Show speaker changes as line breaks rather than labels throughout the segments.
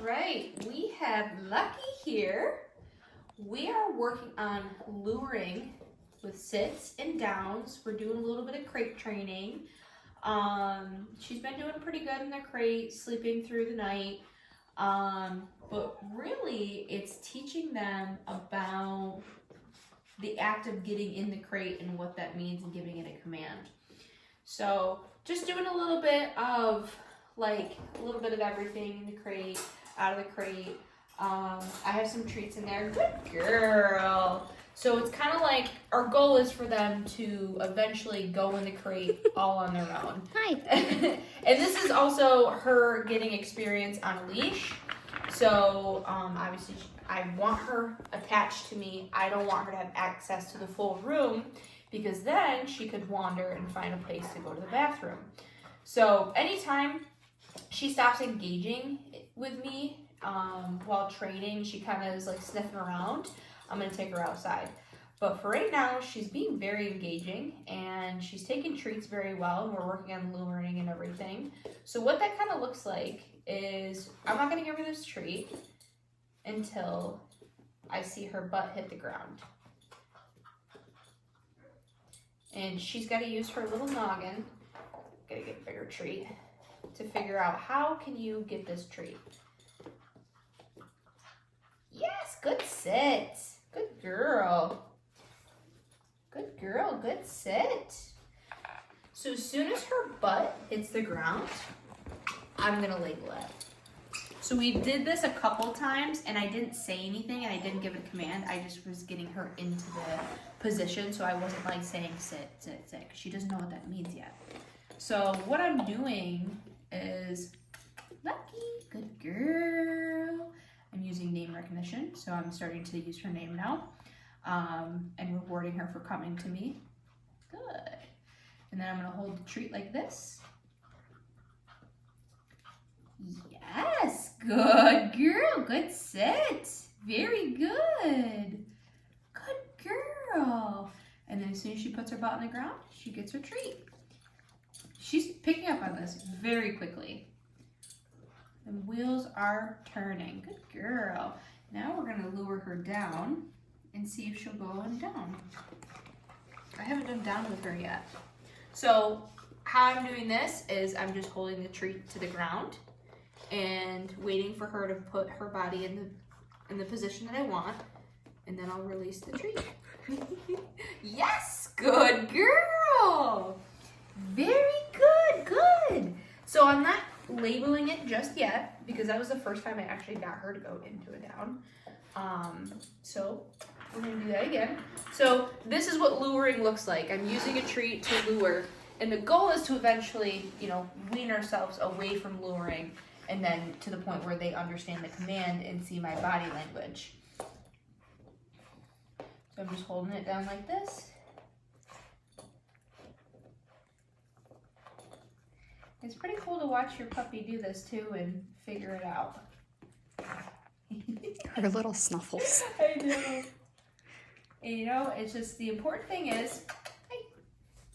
right, we have Lucky here. We are working on luring with sits and downs. We're doing a little bit of crate training. She's been doing pretty good in the crate, sleeping through the night. But really, it's teaching them about the act of getting in the crate and what that means and giving it a command. So just doing a little bit of everything in the crate, out of the crate. I have some treats in there. Good girl. So it's kind of like our goal is for them to eventually go in the crate all on their own.
Hi.
And this is also her getting experience on a leash. So obviously I want her attached to me. I don't want her to have access to the full room because then she could wander and find a place to go to the bathroom. So anytime she stops engaging with me while training, she kind of is like sniffing around, I'm going to take her outside. But for right now, she's being very engaging and she's taking treats very well. And we're working on luring and everything. So what that kind of looks like is I'm not going to give her this treat until I see her butt hit the ground. And she's got to use her little noggin, got to get a bigger treat, to figure out how can you get this treat. Yes, good sit. Good girl. Good girl, good sit. So as soon as her butt hits the ground, I'm gonna label it. So we did this a couple times and I didn't say anything and I didn't give it a command. I just was getting her into the position, so I wasn't like saying sit, sit, sit, because she doesn't know what that means yet. So what I'm doing is, Lucky, good girl. I'm using name recognition, so I'm starting to use her name now, and rewarding her for coming to me. Good. And then I'm gonna hold the treat like this. Yes, good girl, good sit. Very good. Good girl. And then as soon as she puts her butt on the ground, she gets her treat. She's picking up on this very quickly. The wheels are turning. Good girl. Now we're gonna lure her down and see if she'll go on down. I haven't done down with her yet. So how I'm doing this is I'm just holding the treat to the ground and waiting for her to put her body in the position that I want, and then I'll release the treat. Yes, good girl. Very good, good. So I'm not labeling it just yet because that was the first time I actually got her to go into a down. So we're gonna do that again. So this is what luring looks like. I'm using a treat to lure, and the goal is to eventually, wean ourselves away from luring and then to the point where they understand the command and see my body language. So I'm just holding it down like this. It's pretty cool to watch your puppy do this too and figure it out.
Her little snuffles.
I know. And it's just the important thing is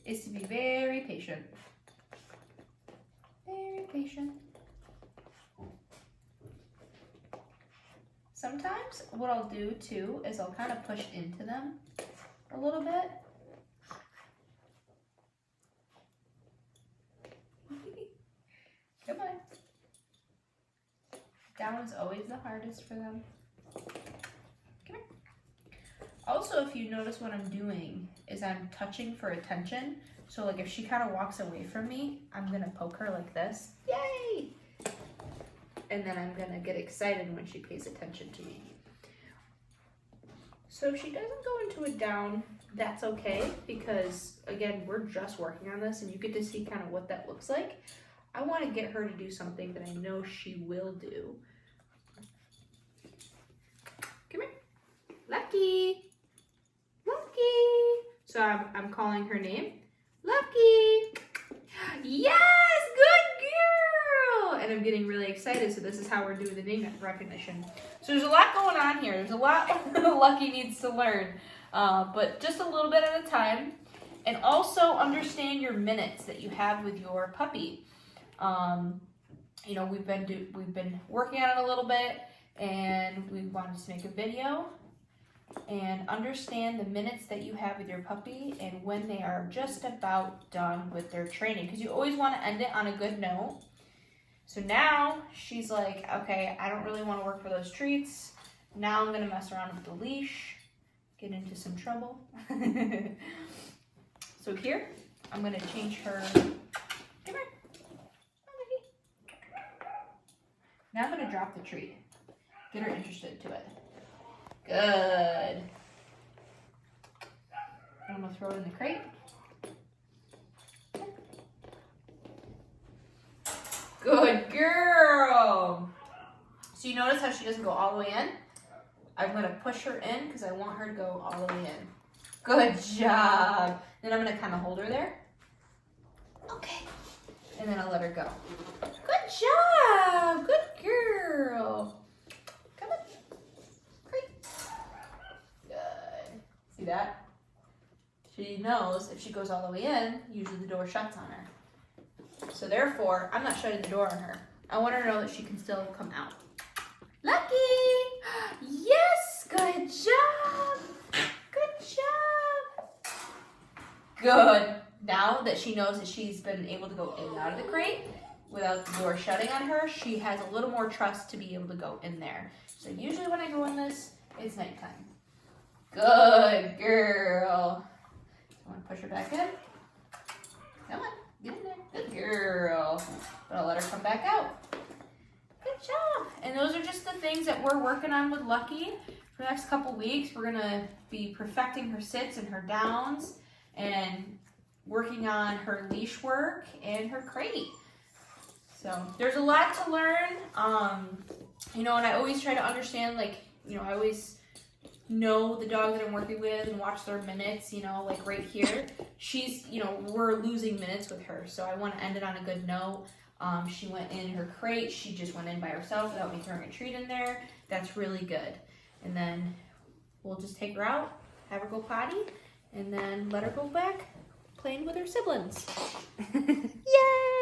to be very patient. Very patient. Sometimes what I'll do too is I'll kind of push into them a little bit. Come on. Down is always the hardest for them. Come here. Also, if you notice what I'm doing is I'm touching for attention. So like if she kind of walks away from me, I'm gonna poke her like this. Yay! And then I'm gonna get excited when she pays attention to me. So if she doesn't go into a down, that's okay, because again, we're just working on this and you get to see kind of what that looks like. I want to get her to do something that I know she will do. Come here. Lucky. Lucky. So I'm calling her name. Lucky. Yes, good girl. And I'm getting really excited. So this is how we're doing the name recognition. So there's a lot going on here. There's a lot Lucky needs to learn. But just a little bit at a time. And also understand your minutes that you have with your puppy. you know, we've been working on it a little bit, and we wanted to make a video and understand the minutes that you have with your puppy and when they are just about done with their training, because you always want to end it on a good note. So now she's like, okay, I don't really want to work for those treats. Now I'm going to mess around with the leash, get into some trouble. So here, I'm going to change her. Come here. Now I'm going to drop the treat. Get her interested to it. Good. I'm going to throw it in the crate. Good girl. So you notice how she doesn't go all the way in? I'm going to push her in because I want her to go all the way in. Good job. Then I'm going to kind of hold her there. Okay. And then I'll let her go. Good job. Good girl. Come on. Great. Good. See that? She knows if she goes all the way in, usually the door shuts on her. So therefore, I'm not shutting the door on her. I want her to know that she can still come out. Lucky! Yes! Good job! Good job! Good. Now that she knows that she's been able to go in and out of the crate without the door shutting on her, she has a little more trust to be able to go in there. So usually when I go in this, it's nighttime. Good girl. I want to push her back in. Come on, get in there. Good girl. But I'll let her come back out. Good job. And those are just the things that we're working on with Lucky. For the next couple weeks, we're gonna be perfecting her sits and her downs and working on her leash work and her crate. So there's a lot to learn. You know, and I always try to understand, like, you know, I always know the dog that I'm working with and watch their minutes, you know, like right here. She's, you know, we're losing minutes with her, so I want to end it on a good note. She went in her crate. She just went in by herself without me throwing a treat in there. That's really good. And then we'll just take her out, have her go potty, and then let her go back playing with her siblings. Yay!